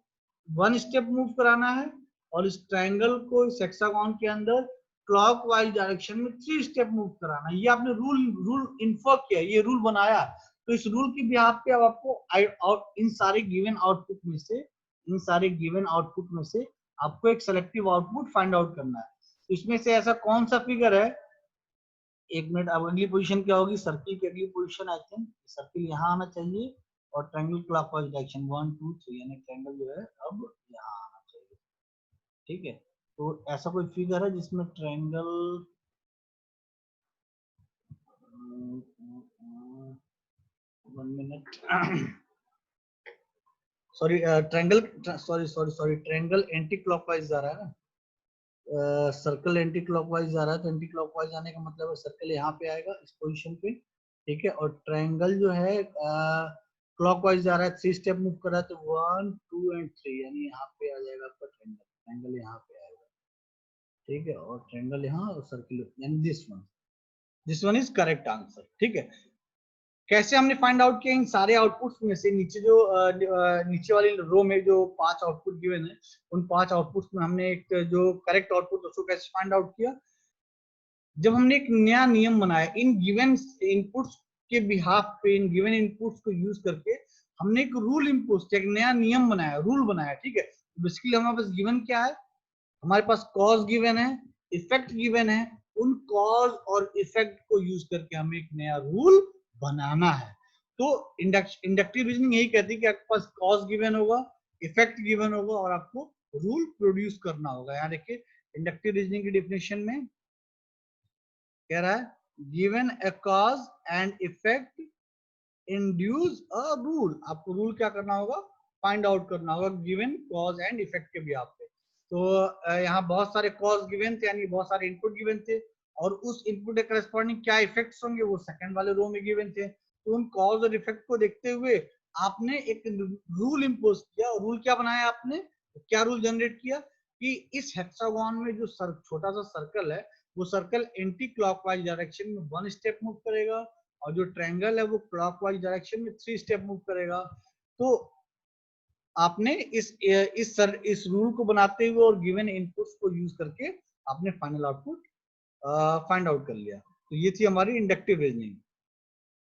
1 स्टेप मूव कराना है, और इस ट्रायंगल को इस हेक्सागोन के अंदर क्लॉकवाइज डायरेक्शन में 3 स्टेप मूव कराना। ये आपने रूल इन्फॉर किया, ये रूल बनाया। तो इस रूल की बिहाफ पे अब आपको इन सारे गिवन आउटपुट में से आपको एक सेलेक्टिव आउटपुट फाइंड आउट करना है। तो इसमें से ऐसा कौन सा फिगर है, एक मिनट, अब अगली पोजीशन क्या होगी, सर्किल की अगली पोजीशन, आई थिंक सर्किल यहाँ आना चाहिए और ट्रायंगल क्लॉकवाइज डायरेक्शन 1 2 3, यानी ट्रायंगल जो है अब यहाँ आना चाहिए। ठीक है, तो ऐसा कोई फिगर है जिसमें triangle, 1 minute, sorry, triangle anti clockwise जा रहा है ना, सर्कल एंटी क्लॉकवाइज जा रहा है, तो एंटी क्लॉकवाइज आने का मतलब है सर्कल यहाँ पे आएगा इस पोजीशन पे। ठीक है, और ट्रायंगल जो है क्लॉकवाइज जा रहा है, 3 स्टेप मूव कर रहा है, तो 1 2 एंड 3, यानी यहाँ पे आ जाएगा आपका ट्रायंगल यहाँ पे आएगा। ठीक है, और ट्रायंगल यहाँ और सर्किल, यानी this one is correct answer. ठीक है, कैसे हमने फाइंड आउट किया, इन सारे आउटपुट्स में से नीचे जो नीचे वाली रो में जो 5 आउटपुट गिवन है, उन 5 आउटपुट्स में हमने एक जो करेक्ट आउटपुट उसको कैसे फाइंड आउट किया, जब हमने एक नया नियम बनाया इन गिवन इनपुट्स के बिहाफ पे, इन गिवन इनपुट्स को यूज करके हमने एक रूल इम्पोज, एक नया नियम बनाया, रूल बनाया। ठीक है, बेसिकली हमारे पास गिवन क्या है, हमारे पास कॉज गिवन है, इफेक्ट गिवन है, उन कॉज और इफेक्ट को यूज करके हमें एक नया रूल बनाना है। तो इंडक्टिव रीजनिंग यही कहती है कि आपके पास कॉज गिवन होगा, इफेक्ट गिवन होगा और आपको रूल प्रोड्यूस करना होगा। यहाँ देखिए इंडक्टिव रीजनिंग की डेफिनेशन में कह रहा है, given a cause and effect induce a rule, आपको रूल क्या करना होगा, फाइंड आउट करना होगा गिवन कॉज एंड इफेक्ट के बिहाफ पे। तो यहाँ बहुत सारे कॉज गिवन थे, यानी बहुत सारे इनपुट गिवन थे, और उस इनपुट के करस्पॉन्डिंग क्या इफेक्ट्स होंगे वो सेकंड वाले रो में गिवन थे। तो उन कॉज और इफेक्ट को देखते हुए आपने एक रूल इम्पोज किया, और रूल क्या बनाया आपने, क्या रूल जनरेट किया कि इस हेक्सागोन में जो छोटा सा सर्कल है, वो सर्कल एंटी क्लॉकवाइज डायरेक्शन में 1 स्टेप मूव करेगा, और जो ट्रायंगल है वो क्लॉकवाइज डायरेक्शन में 3 स्टेप मूव करेगा। तो आपने इस रूल को बनाते हुए और गिवन इनपुट्स को यूज करके आपने फाइनल आउटपुट फाइंड आउट कर लिया। तो ये थी हमारी इंडक्टिव रीजनिंग।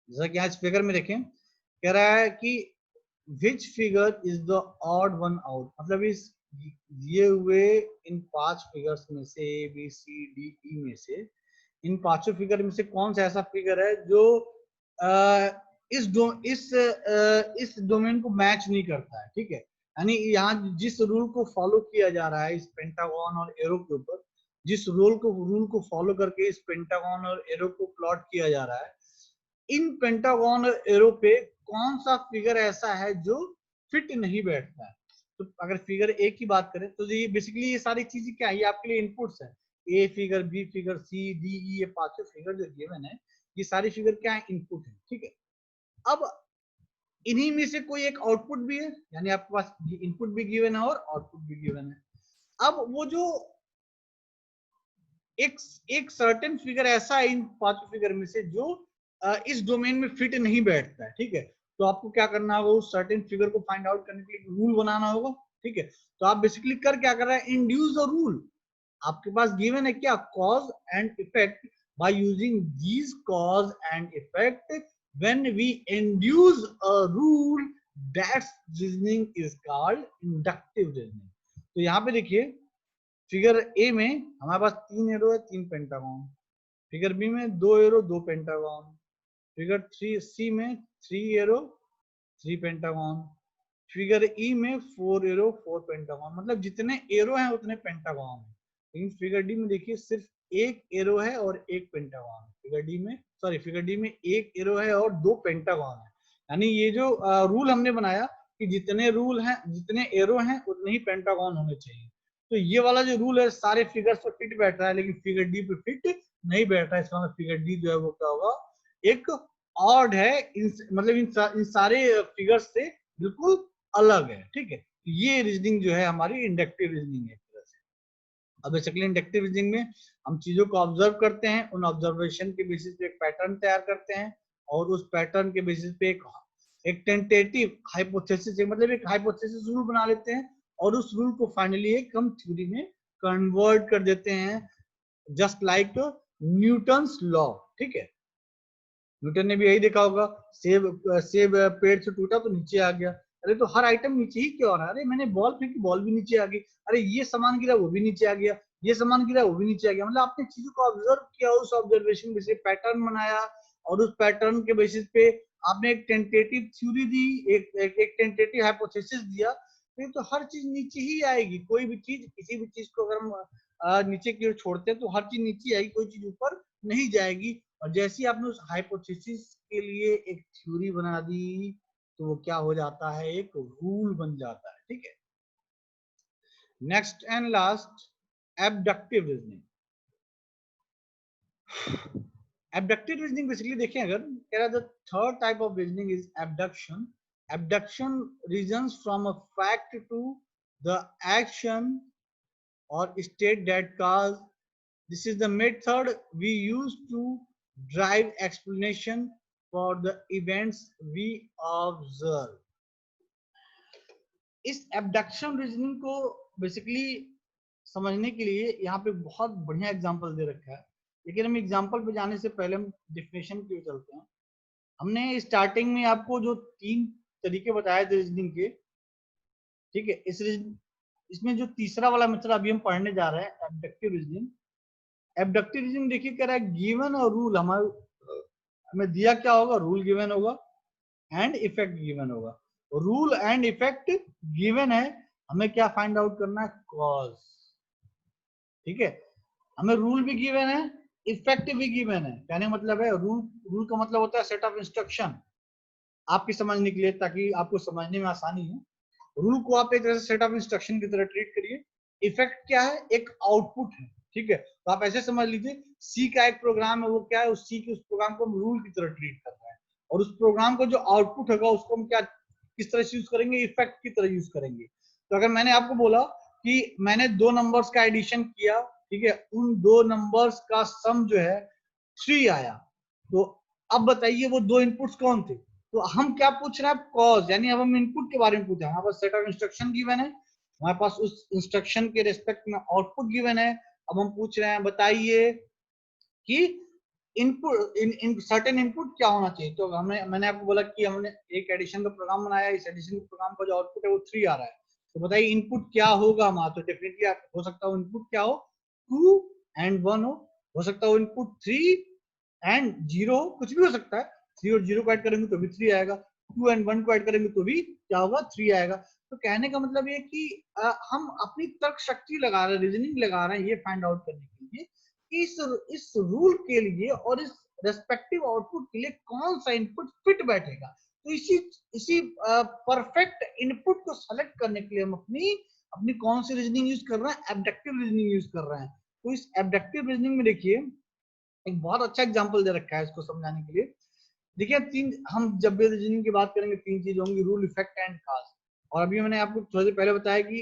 जैसा कि आज फिगर में देखें, कह रहा है कि which figure is the odd one out, मतलब इस दिए हुए इन 5 फिगर्स में से ए बी सी डी ई में से इन 5 फिगर में से कौन सा ऐसा फिगर है जो इस डोमेन को मैच नहीं करता है। ठीक है, यानी यहाँ जिस रूल को फॉलो किया जा रहा है इस पेंटागन और एरो के ऊपर, जिस रूल को फॉलो करके इस पेंटागन और एरो को प्लॉट किया जा रहा है, इन पेंटागन और एरो पे कौन सा फिगर ऐसा है जो फिट नहीं बैठता है। तो अगर फिगर ए की बात करें तो ये बेसिकली ये सारी चीजें क्या है, ये आपके लिए इनपुट्स है, A figure, B figure, C D E, ये 5 फिगर जो गिवन है, ये सारी फिगर क्या है, इनपुट है। ठीक है, अब इन्हीं में से कोई एक आउटपुट भी है, यानी आपके पास इनपुट भी गिवन है और आउटपुट भी गिवन है। अब वो जो एक सर्टेन फिगर ऐसा है इन 5 फिगर में से जो इस डोमेन में फिट नहीं बैठता है। ठीक है, तो आपको क्या करना होगा, उस सर्टेन फिगर को फाइंड आउट करने के लिए रूल बनाना होगा। ठीक है, तो आप बेसिकली कर क्या कर रहे हैं, इंड्यूस अ रूल। आपके पास गिवन है क्या, cause and effect, by using these cause and effect when we induce a rule, that's reasoning is called inductive reasoning. तो यहाँ पे देखिए फिगर ए में हमारे पास 3 एरो है, 3 पेंटागन, फिगर बी में 2 एरो 2 पेंटागन, फिगर 3 सी में 3 एरो 3 पेंटागन, फिगर ई में 4 एरो 4 पेंटागन, मतलब जितने एरो हैं उतने पेंटागन हैं। लेकिन फिगर डी में देखिए सिर्फ एक एरो है और एक पेंटागन, फिगर डी में एक एरो है और 2 पेंटागन है। यानी ये जो रूल हमने बनाया कि जितने एरो हैं उतने ही पेंटागन होने चाहिए, तो ये वाला जो रूल है सारे फिगर्स पे फिट बैठ रहा है, लेकिन फिगर डी पे फिट नहीं बैठ रहा है। इसका मतलब फिगर डी जो है वो क्या होगा, एक ऑड है, मतलब इन सारे फिगर्स से बिल्कुल अलग है। ठीक है, ये रीजनिंग जो है हमारी इंडक्टिव रीजनिंग है। अब बेसिकली इंडक्टिव रीजनिंग में हम चीजों को ऑब्जर्व करते हैं, उन ऑब्जर्वेशन के बेसिस पे एक पैटर्न तैयार करते हैं, और उस पैटर्न के बेसिस पे एक टेंटेटिव हाइपोथेसिस, मतलब एक हाइपोथेसिस रूल बना लेते हैं, और उस रूल को फाइनली एक हम थ्योरी में कन्वर्ट कर देते हैं, जस्ट लाइक न्यूटन्स लॉ। ठीक है, न्यूटन ने भी यही देखा होगा, सेब पेड़ से टूटा तो नीचे आ गया। अरे तो हर आइटम नीचे ही क्यों आ रहा है? अरे मैंने बॉल फेंकी, बॉल भी नीचे आ गई। अरे ये सामान गिरा, वो भी नीचे आ गया। ये सामान गिरा, वो भी नीचे आ गया। मतलब आपने चीजों को ऑब्जर्व किया, उस ऑब्जर्वेशन बेसिस पैटर्न बनाया, और उस पैटर्न के बेसिस पे आपने एक टेंटेटिव थ्योरी दी, एक टेंटेटिव हाइपोथेसिस दिया। तो हर चीज नीचे ही आएगी। कोई भी चीज, किसी भी चीज को अगर हम नीचे की ओर छोड़ते हैं तो हर चीज नीचे आएगी, कोई चीज ऊपर नहीं जाएगी। और जैसे ही आपने उस हाइपोथेसिस के लिए एक थ्योरी बना दी, तो वो क्या हो जाता है, एक रूल बन जाता है। ठीक है, next and last, abductive reasoning. Abductive reasoning basically देखें अगर, कह रहा है the third type of reasoning is abduction. Abduction reasons from a fact to the action or state that cause. This is the method we use to drive explanation for the events we observe. इस abduction reasoning को basically समझने के लिए यहाँ पे बहुत बढ़िया example दे रखा है, लेकिन हम एग्जांपल पे जाने से पहले हम डेफिनेशन की ओर चलते हैं। हमने स्टार्टिंग में आपको जो 3 तरीके बताए थे रीजनिंग के, ठीक है, इसमें जो तीसरा वाला मेथड अभी हम पढ़ने जा रहे हैं, एबडक्टिव रीजनिंग। एबडक्टिव रीजनिंग देखिए कह रहा है गिवन और रूल, हमारे हमें दिया क्या होगा, रूल गिवन होगा एंड इफेक्ट गिवन होगा। रूल एंड इफेक्ट गिवन है, हमें क्या फाइंड आउट करना है, कॉज। ठीक है, हमें रूल भी गिवन है, इफेक्ट भी गिवन है। कहने का मतलब है, रूल का मतलब होता है सेट ऑफ इंस्ट्रक्शन आपकी समझने के लिए, ताकि आपको समझने में आसानी हो। रूल को आप एक तरह से सेट ऑफ इंस्ट्रक्शन की तरह ट्रीट करिए। इफेक्ट क्या है, एक आउटपुट है। ठीक है, तो आप ऐसे समझ लीजिए, सी का एक प्रोग्राम है, वो क्या है, उस सी के उस प्रोग्राम को हम रूल की तरह ट्रीट कर रहे हैं, और उस प्रोग्राम का जो आउटपुट होगा उसको हम क्या, किस तरह से यूज करेंगे, इफेक्ट की तरह यूज करेंगे। तो अगर मैंने आपको बोला कि मैंने 2 नंबर्स का एडिशन किया, ठीक है, उन 2 नंबर्स का सम जो है 3 आया, तो अब बताइए वो 2 इनपुट्स कौन थे? तो हम क्या पूछ रहे हैं, कॉज, यानी अब हम इनपुट के बारे में पूछ रहे हैं। हमारे पास सेट ऑफ इंस्ट्रक्शन गिवन है, हमारे पास उस इंस्ट्रक्शन के रिस्पेक्ट में आउटपुट गिवन है। अब हम पूछ रहे हैं, बताइए कि इनपुट, इन सर्टेन इनपुट क्या होना चाहिए। तो मैंने आपको बोला कि हमने एक एडिशन का प्रोग्राम बनाया, इस एडिशन के प्रोग्राम का जो आउटपुट है वो 3 आ रहा है। तो बताइए इनपुट क्या होगा हमारा। तो डेफिनेटली हो सकता है इनपुट क्या हो, 2 and 1 हो सकता है इनपुट 3 and 0, कुछ भी हो सकता है। 3 और 0 को ऐड करेंगे तो भी 3 आएगा, 2 and 1 को ऐड करेंगे तो भी क्या होगा, 3 आएगा। तो कहने का मतलब ये कि हम अपनी तर्क शक्ति लगा रहे हैं, रीजनिंग लगा रहे हैं, ये फाइंड आउट करने के लिए इस रूल के लिए और इस रेस्पेक्टिव आउटपुट के लिए कौन सा इनपुट फिट बैठेगा। तो इसी परफेक्ट इनपुट को सेलेक्ट करने के लिए हम अपनी अपनी कौन सी रीजनिंग यूज कर रहे हैं, एबडक्टिव रीजनिंग यूज कर रहे हैं। तो इस एबडक्टिव रीजनिंग में देखिए एक बहुत अच्छा एग्जांपल दे रखा है इसको समझाने के लिए। देखिए हम जब भी रीजनिंग की बात करेंगे 3 चीज होंगी, रूल, इफेक्ट एंड कॉज। और अभी मैंने आपको थोड़ी देर पहले बताया कि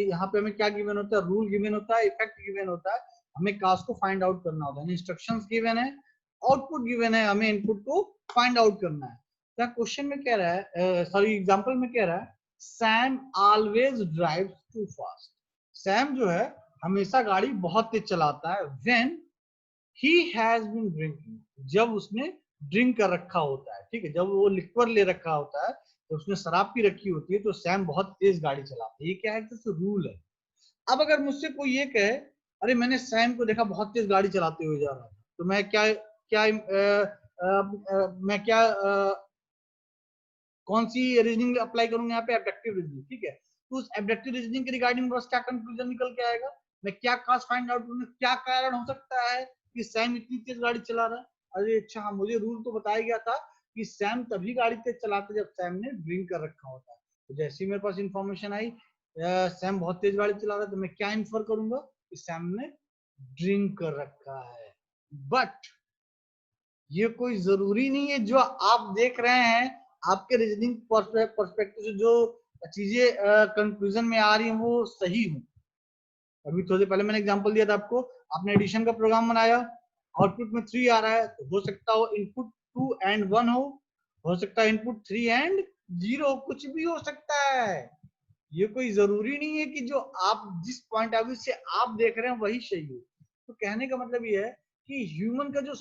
यहाँ पे हमें क्या गिवन होता है, रूल गिवन होता है, इफेक्ट गिवन होता है, हमें कॉज को फाइंड आउट करना होता है। इंस्ट्रक्शंस गिवन है, आउटपुट गिवन है, हमें इनपुट को फाइंड आउट करना है। क्या क्वेश्चन में कह रहा है, सॉरी एग्जांपल में कह रहा है, Sam always drives too fast. Sam जो है हमेशा गाड़ी बहुत तेज चलाता है, when he has been drinking, जब उसने ड्रिंक कर रखा होता है। ठीक है, जब वो लिक्वर ले रखा होता है, तो उसने शराब पी रखी होती है, तो सैम बहुत तेज गाड़ी चलाता है। ये क्या है, जैसे रूल है। अब अगर मुझसे कोई ये कहे, अरे मैंने सैम को देखा बहुत तेज गाड़ी चलाते हुए जा रहा था, तो मैं क्या क्या मैं क्या कौन सी रीजनिंग अप्लाई करूंगा यहाँ पे, एबडक्टिव रीजनिंग। ठीक है, तो उस एबडक्टिव रीजनिंग के रिगार्डिंग बस क्या कंक्लूजन निकल के आएगा, मैं क्या कॉज फाइंड आउट करूंगा, क्या कारण हो सकता है कि सैम इतनी तेज गाड़ी चला रहा है। अरे अच्छा, हाँ, मुझे रूल तो बताया गया था कि सैम तभी गाड़ी तेज चलाता जब सैम ने ड्रिंक कर रखा होता है। तो जैसे ही मेरे पास इंफॉर्मेशन आई, सैम बहुत तेज गाड़ी चला रहा है, तो मैं क्या इन्फर करूंगा कि सैम ने ड्रिंक कर रखा है। बट ये कोई जरूरी नहीं है जो आप देख रहे हैं, आपके रीजनिंग पर्सपेक्टिव से जो चीजें कंक्लूजन में आ रही हैं वो सही हो। अभी थोड़ी देर पहले मैंने एग्जांपल दिया था आपको, आपने एडिशन का प्रोग्राम बनाया, आउटपुट में 3 आ रहा है, तो हो सकता हो इनपुट 2 एंड 1 हो सकता है इनपुट 3 एंड 0, कुछ भी हो सकता है। ये कोई जरूरी नहीं है कि जो आप जिस पॉइंट ऑफ व्यू से आप देख रहे हैं वही सही हो। तो कहने का मतलब ये है कि ह्यूमन का जो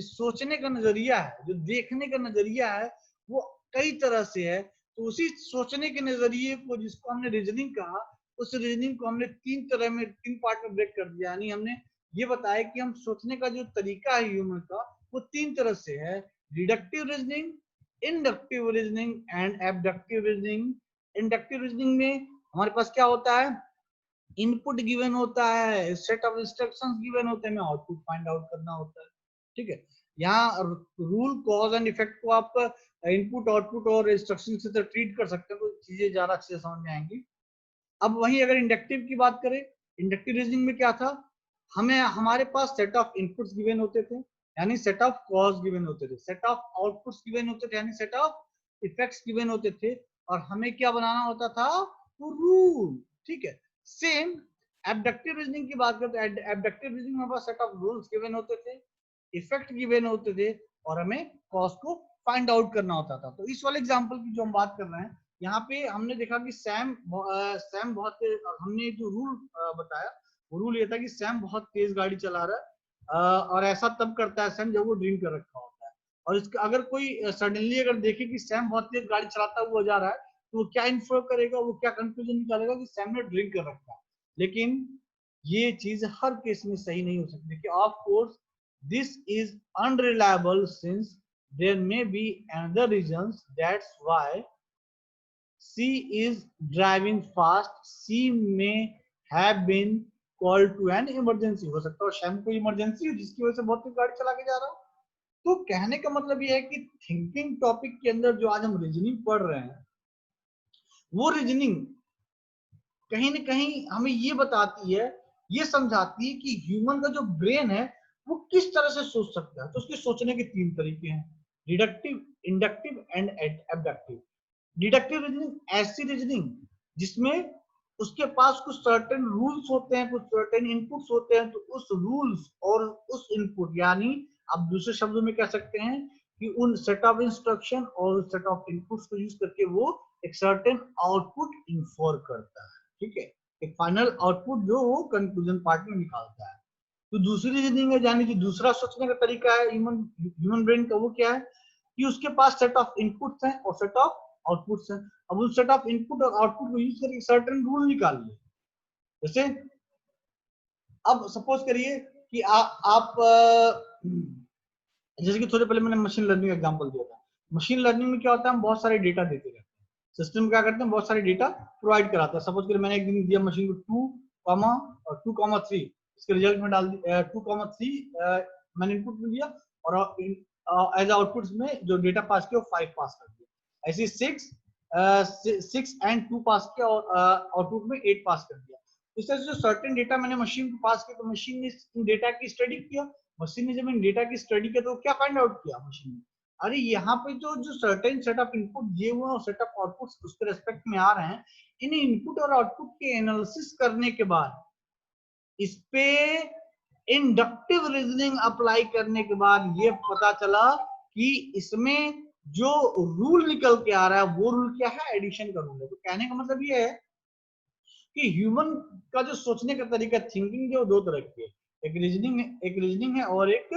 सोचने का नजरिया है, जो देखने का नजरिया है, वो कई तरह से है। तो उसी सोचने के नजरिए को, जिसको हमने रीजनिंग कहा, उस रीजनिंग को हमने 3 पार्ट में ब्रेक कर दिया। यानी हमने ये बताया कि हम सोचने का जो तरीका है ह्यूमन का, वो 3 तरह से है: deductive reasoning, inductive reasoning and abductive reasoning. Inductive reasoning में हमारे पास क्या होता है, इनपुट गिवन होता है, सेट ऑफ इंस्ट्रक्शंस गिवन होते हैं, हमें आउटपुट फाइंड आउट करना होता है। ठीक है, यहाँ रूल कॉज एंड इफेक्ट को आप इनपुट आउटपुट और इंस्ट्रक्शन से ट्रीट कर सकते हैं, तो चीजें ज्यादा अच्छे से समझ में आएंगी। अब वहीं अगर इंडक्टिव की बात करें, इंडक्टिव रीजनिंग में क्या था, हमें हमारे पास सेट ऑफ इनपुट्स गिवन होते थे, यानी सेट ऑफ कॉज गिवन होते थे, सेट ऑफ आउटपुट्स गिवन होते थे, यानी सेट ऑफ इफेक्ट्स गिवन होते थे, और हमें क्या बनाना होता था, रूल। ठीक है, सेम एबडक्टिव रीजनिंग की बात करते हैं, एबडक्टिव रीजनिंग में सेट ऑफ रूल्स गिवन होते थे, इफेक्ट गिवन होते थे, और हमें कॉज को फाइंड आउट करना होता था। तो इस वाले एग्जांपल की जो हम बात कर रहे हैं, यहाँ पे हमने देखा कि सैम बहुत, हमने जो रूल बताया, वो रूल ये था कि सैम बहुत तेज गाड़ी चला रहा है, और ऐसा तब करता है सैम जब वो ड्रिंक कर रखा होता है। और इसका अगर कोई सडनली अगर देखे कि सैम बहुत तेज गाड़ी चलाता हुआ जा रहा है, तो वो क्या इन्फर करेगा, वो क्या कंक्लूजन निकालेगा कि सैम ने ड्रिंक कर रखा है। लेकिन ये चीज हर केस में सही नहीं हो सकती, कि of course this is unreliable since there may be another reasons. That's why C is driving fast. C may have been called to an emergency. हो सकता है शैम को इमरजेंसी हो जिसकी वजह से बहुत तेज गाड़ी चला के जा रहा हो। तो कहने का मतलब यह है कि थिंकिंग टॉपिक के अंदर जो आज हम रीजनिंग पढ़ रहे हैं, वो रीजनिंग कहीं ना कहीं हमें ये बताती है, ये समझाती है कि ह्यूमन का जो ब्रेन है वो किस तरह से सोच सकता है। तो उसके सोचने के 3 तरीके हैं: deductive, inductive and abductive. Deductive reasoning ऐसी रीजनिंग जिसमें उसके पास कुछ सर्टेन रूल्स होते हैं, कुछ सर्टेन इनपुट्स होते हैं, तो उस रूल्स और उस इनपुट, यानी आप दूसरे शब्दों में कह सकते हैं कि उन सेट ऑफ इंस्ट्रक्शन और सेट ऑफ इनपुट्स को यूज करके वो एक सर्टेन आउटपुट इन्फोर करता है। ठीक है, एक फाइनल आउटपुट जो वो कंक्लूजन पार्ट में निकालता है। तो दूसरी रीजनिंग है, यानी कि दूसरा सोचने का तरीका है ह्यूमन ब्रेन का, वो क्या है कि उसके पास सेट ऑफ इनपुट्स हैं और सेट ऑफ आउटपुट्स हैं। अब उस सेट ऑफ इनपुट और आउटपुट को यूज करके सर्टेन रूल निकाल लिए। जैसे अब सपोज करिए कि आप जैसे कि थोड़े पहले मैंने मशीन लर्निंग का एग्जांपल दिया था। मशीन लर्निंग में क्या होता है, हम बहुत सारे डेटा देते रहते हैं, सिस्टम क्या करते हैं, बहुत सारे डेटा प्रोवाइड कराता है। सपोज करिए मैंने एक दिन दिया मशीन को 2,3, इसके रिजल्ट में डाल दिया 2,3, मैंने इनपुट में दिया, और एज आउटपुट में जो डेटा पास किया 5 पास कर दिया। ऐसे 6 एंड 2 पास किया, और आउटपुट में 8 पास कर दिया। इस तरह से जो सर्टेन डेटा मैंने मशीन को पास किया, तो मशीन ने इन डेटा की स्टडी किया। मशीन ने जब इन डेटा की स्टडी किया तो क्या फाइंड आउट किया मशीन ने, अरे यहाँ पे जो जो सर्टेन सेट ऑफ इनपुट दिए हुए और सेट ऑफ आउटपुट उसके रेस्पेक्ट में आ रहे हैं, इन इनपुट और आउटपुट के एनालिसिस करने के बाद, इस पे इंडक्टिव रीजनिंग अप्लाई करने के बाद ये पता चला कि इसमें जो रूल निकल के आ रहा है वो रूल क्या है, एडिशन का रूल है। तो कहने का मतलब ये है कि ह्यूमन का जो सोचने का तरीका, थिंकिंग, जो 2 तरह की है, एक रीजनिंग है और एक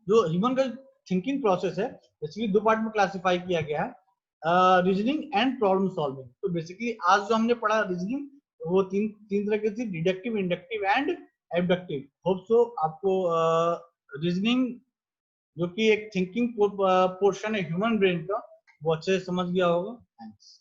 जो ह्यूमन का थिंकिंग प्रोसेस है, बेसिकली 2 पार्ट में क्लासिफाई किया गया है, रीजनिंग एंड प्रॉब्लम सॉल्विंग। तो बेसिकली आज जो हमने पढ़ा रीजनिंग, वो तीन तरह की थी: deductive, inductive and abductive. Hope so आपको रीजनिंग जो कि एक थिंकिंग पोर्शन है ह्यूमन ब्रेन का, वो अच्छे से समझ गया होगा। थैंक्स।